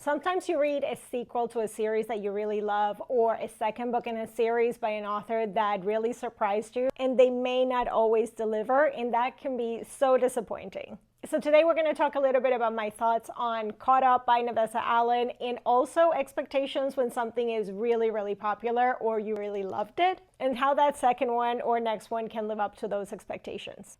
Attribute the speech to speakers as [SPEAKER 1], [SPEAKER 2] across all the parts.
[SPEAKER 1] Sometimes you read a sequel to a series that you really love, or a second book in a series by an author that really surprised you, and they may not always deliver, and that can be so disappointing. So today we're going to talk a little bit about my thoughts on Caught Up by Navessa Allen, and also expectations when something is really, really popular or you really loved it, and how that second one or next one can live up to those expectations.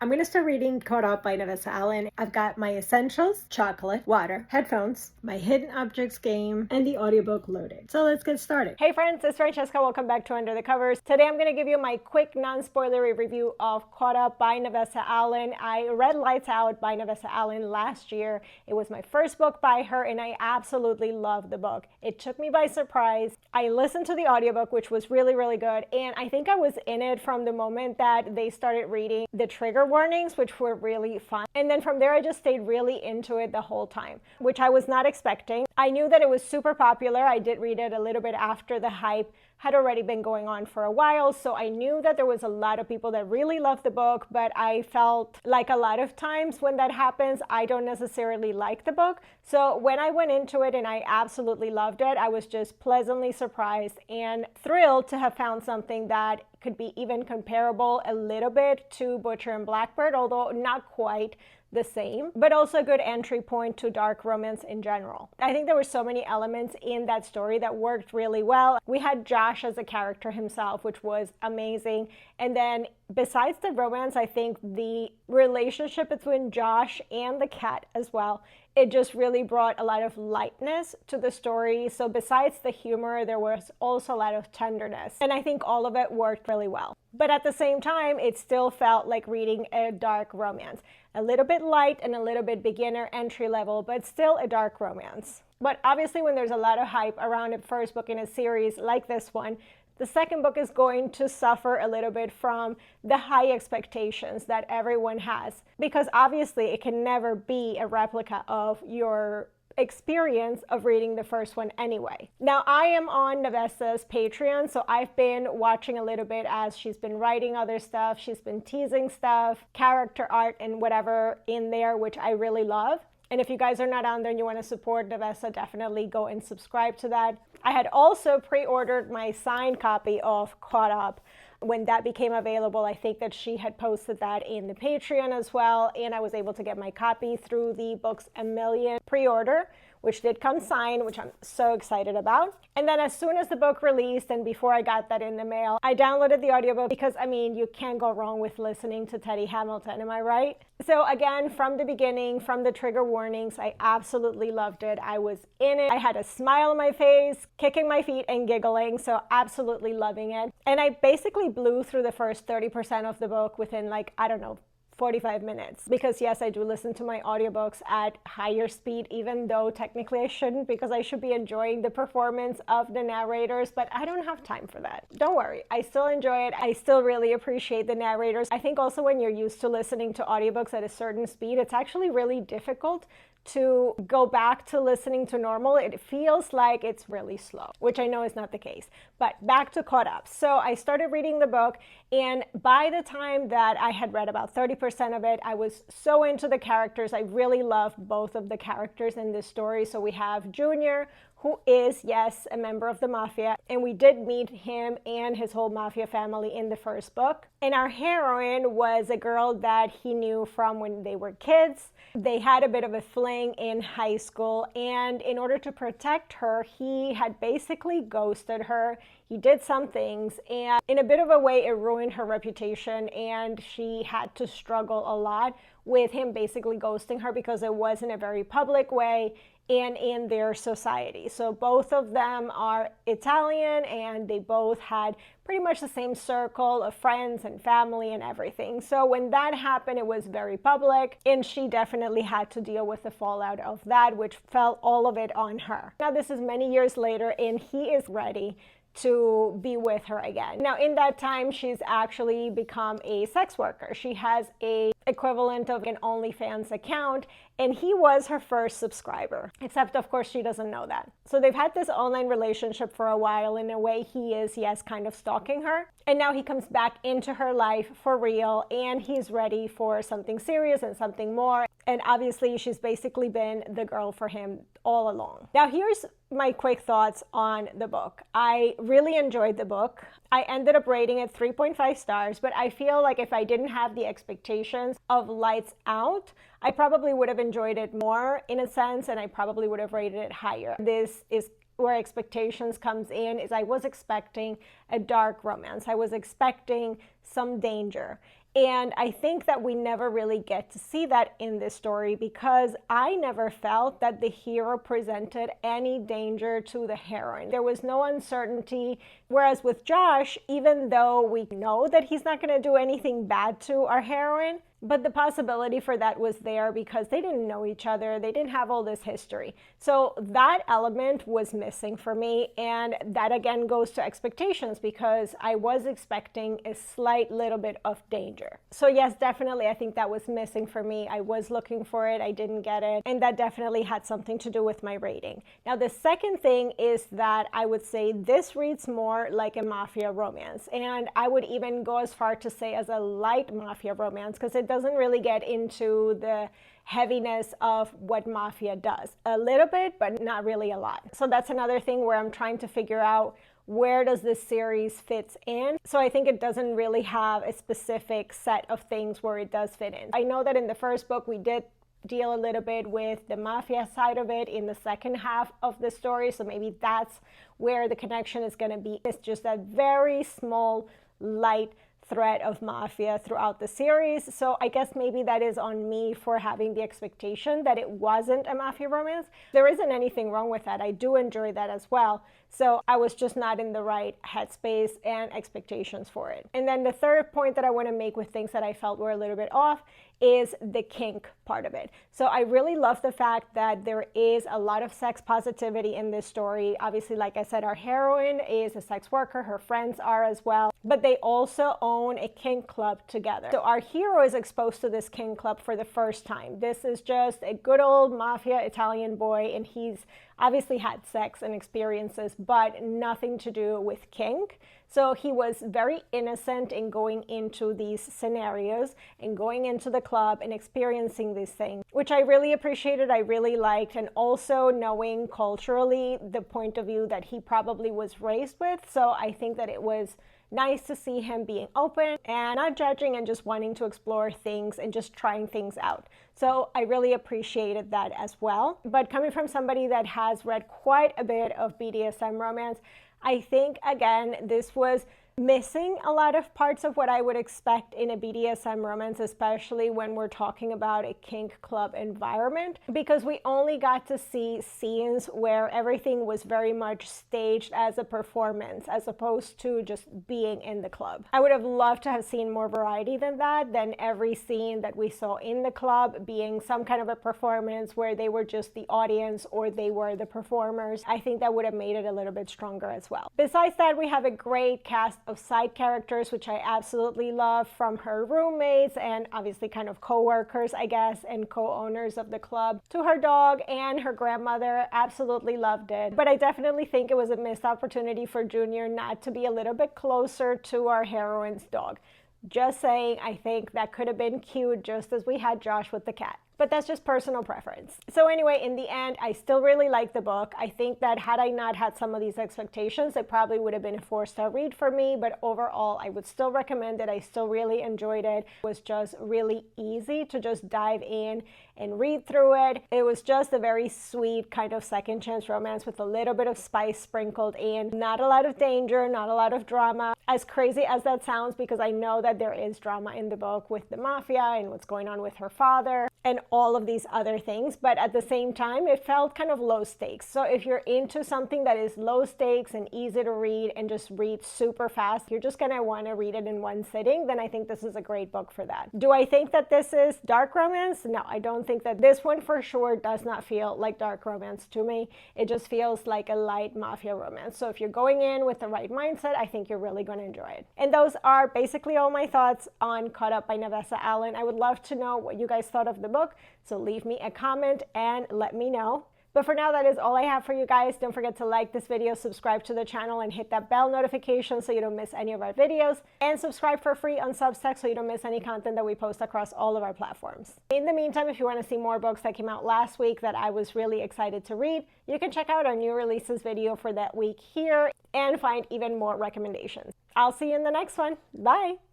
[SPEAKER 1] I'm going to start reading Caught Up by Navessa Allen. I've got my essentials, chocolate, water, headphones, my hidden objects game, and the audiobook loaded. So let's get started. Hey friends, it's Francesca. Welcome back to Under the Covers. Today I'm going to give you my quick non-spoilery review of Caught Up by Navessa Allen. I read Lights Out by Navessa Allen last year. It was my first book by her, and I absolutely loved the book. It took me by surprise. I listened to the audiobook, which was really, really good, and I think I was in it from the moment that they started reading the trigger warnings, which were really fun. And then from there, I just stayed really into it the whole time, which I was not expecting. I knew that it was super popular. I did read it a little bit after the hype had already been going on for a while, so I knew that there was a lot of people that really loved the book, but I felt like a lot of times when that happens, I don't necessarily like the book. So when I went into it and I absolutely loved it, I was just pleasantly surprised and thrilled to have found something that could be even comparable a little bit to Butcher and Blackbird, although not quite the same, but also a good entry point to dark romance in general. I think there were so many elements in that story that worked really well. We had Josh as a character himself, which was amazing. And then besides the romance, I think the relationship between Josh and the cat as well, it just really brought a lot of lightness to the story. So besides the humor, there was also a lot of tenderness. And I think all of it worked really well. But at the same time, it still felt like reading a dark romance. A little bit light and a little bit beginner entry level, but still a dark romance. But obviously when there's a lot of hype around a first book in a series like this one, the second book is going to suffer a little bit from the high expectations that everyone has, because obviously it can never be a replica of your experience of reading the first one anyway. Now, I am on Navessa's Patreon, so I've been watching a little bit as she's been writing other stuff. She's been teasing stuff, character art and whatever in there, which I really love. And if you guys are not on there and you want to support Navessa, definitely go and subscribe to that. I had also pre-ordered my signed copy of Caught Up when that became available. I think that she had posted that in the Patreon as well, and I was able to get my copy through the Books A Million pre-order, which did come signed, which I'm so excited about. And then as soon as the book released and before I got that in the mail, I downloaded the audiobook because, I mean, you can't go wrong with listening to Teddy Hamilton, am I right? So again, from the beginning, from the trigger warnings, I absolutely loved it. I was in it. I had a smile on my face, kicking my feet and giggling, so absolutely loving it. And I basically blew through the first 30% of the book within, like, I don't know, 45 minutes. Because yes, I do listen to my audiobooks at higher speed, even though technically I shouldn't, because I should be enjoying the performance of the narrators, but I don't have time for that. Don't worry, I still enjoy it. I still really appreciate the narrators. I think also when you're used to listening to audiobooks at a certain speed, it's actually really difficult to go back to listening to normal. It feels like it's really slow, which I know is not the case. But back to Caught Up. So I started reading the book, and by the time that I had read about 30% of it, I was so into the characters. I really loved both of the characters in this story. So we have Junior, who is, yes, a member of the Mafia, and we did meet him and his whole Mafia family in the first book. And our heroine was a girl that he knew from when they were kids. They had a bit of a fling in high school, and in order to protect her, he had basically ghosted her. He did some things, and in a bit of a way, it ruined her reputation, and she had to struggle a lot with him basically ghosting her because it was in a very public way and in their society. So both of them are Italian, and they both had pretty much the same circle of friends and family and everything. So when that happened, it was very public, and she definitely had to deal with the fallout of that, which fell all of it on her. Now this is many years later, and he is ready to be with her again. Now in that time, she's actually become a sex worker. She has a equivalent of an OnlyFans account, and he was her first subscriber, except of course she doesn't know that. So they've had this online relationship for a while. In a way, he is, yes, kind of stalking her, and now he comes back into her life for real, and he's ready for something serious and something more. And obviously she's basically been the girl for him all along. Now here's my quick thoughts on the book. I really enjoyed the book. I ended up rating it 3.5 stars, but I feel like if I didn't have the expectations of Lights Out, I probably would have enjoyed it more in a sense, and I probably would have rated it higher. This is where expectations comes in, is I was expecting a dark romance. I was expecting some danger. And I think that we never really get to see that in this story, because I never felt that the hero presented any danger to the heroine. There was no uncertainty. Whereas with Josh, even though we know that he's not going to do anything bad to our heroine, but the possibility for that was there because they didn't know each other. They didn't have all this history. So that element was missing for me. And that again goes to expectations, because I was expecting a slight little bit of danger. So yes, definitely, I think that was missing for me. I was looking for it. I didn't get it. And that definitely had something to do with my rating. Now, the second thing is that I would say this reads more like a mafia romance. And I would even go as far to say as a light mafia romance, because it doesn't really get into the heaviness of what Mafia does. A little bit, but not really a lot. So that's another thing where I'm trying to figure out, where does this series fits in? So I think it doesn't really have a specific set of things where it does fit in. I know that in the first book we did deal a little bit with the mafia side of it in the second half of the story, so maybe that's where the connection is going to be. It's just that very small, light thread of mafia throughout the series. So I guess maybe that is on me for having the expectation that it wasn't a mafia romance. There isn't anything wrong with that. I do enjoy that as well. So I was just not in the right headspace and expectations for it. And then the third point that I want to make with things that I felt were a little bit off is the kink part of it. So I really love the fact that there is a lot of sex positivity in this story. Obviously, like I said, our heroine is a sex worker, her friends are as well, but they also own a kink club together. So our hero is exposed to this kink club for the first time. This is just a good old mafia Italian boy, and he's obviously had sex and experiences, but nothing to do with kink. So he was very innocent in going into these scenarios and going into the club and experiencing these things, which I really appreciated, I really liked, and also knowing culturally the point of view that he probably was raised with. So I think that it was nice to see him being open and not judging and just wanting to explore things and just trying things out. So I really appreciated that as well. But coming from somebody that has read quite a bit of BDSM romance, I think, again, this was missing a lot of parts of what I would expect in a BDSM romance, especially when we're talking about a kink club environment, because we only got to see scenes where everything was very much staged as a performance, as opposed to just being in the club. I would have loved to have seen more variety than that, than every scene that we saw in the club being some kind of a performance where they were just the audience or they were the performers. I think that would have made it a little bit stronger as well. Besides that, we have a great cast of side characters, which I absolutely love, from her roommates and obviously kind of co-workers, I guess, and co-owners of the club, to her dog and her grandmother. Absolutely loved it. But I definitely think it was a missed opportunity for Junior not to be a little bit closer to our heroine's dog. Just saying, I think that could have been cute, just as we had Josh with the cat. But that's just personal preference. So anyway, in the end, I still really like the book. I think that had I not had some of these expectations, it probably would have been a 4-star read for me. But overall, I would still recommend it. I still really enjoyed it. It was just really easy to just dive in and read through it. It was just a very sweet kind of second chance romance with a little bit of spice sprinkled in. Not a lot of danger, not a lot of drama. As crazy as that sounds, because I know that there is drama in the book with the mafia and what's going on with her father. And all of these other things, but at the same time, it felt kind of low stakes. So if you're into something that is low stakes and easy to read and just read super fast, you're just gonna want to read it in one sitting, then I think this is a great book for that. Do I think that this is dark romance? No, I don't think that. This one for sure does not feel like dark romance to me. It just feels like a light mafia romance. So if you're going in with the right mindset, I think you're really going to enjoy it. And those are basically all my thoughts on Caught Up by Navessa Allen. I would love to know what you guys thought of the book, so leave me a comment and let me know. But for now, that is all I have for you guys. Don't forget to like this video, subscribe to the channel, and hit that bell notification so you don't miss any of our videos. And subscribe for free on Substack so you don't miss any content that we post across all of our platforms. In the meantime, if you want to see more books that came out last week that I was really excited to read, you can check out our new releases video for that week here and find even more recommendations. I'll see you in the next one. Bye!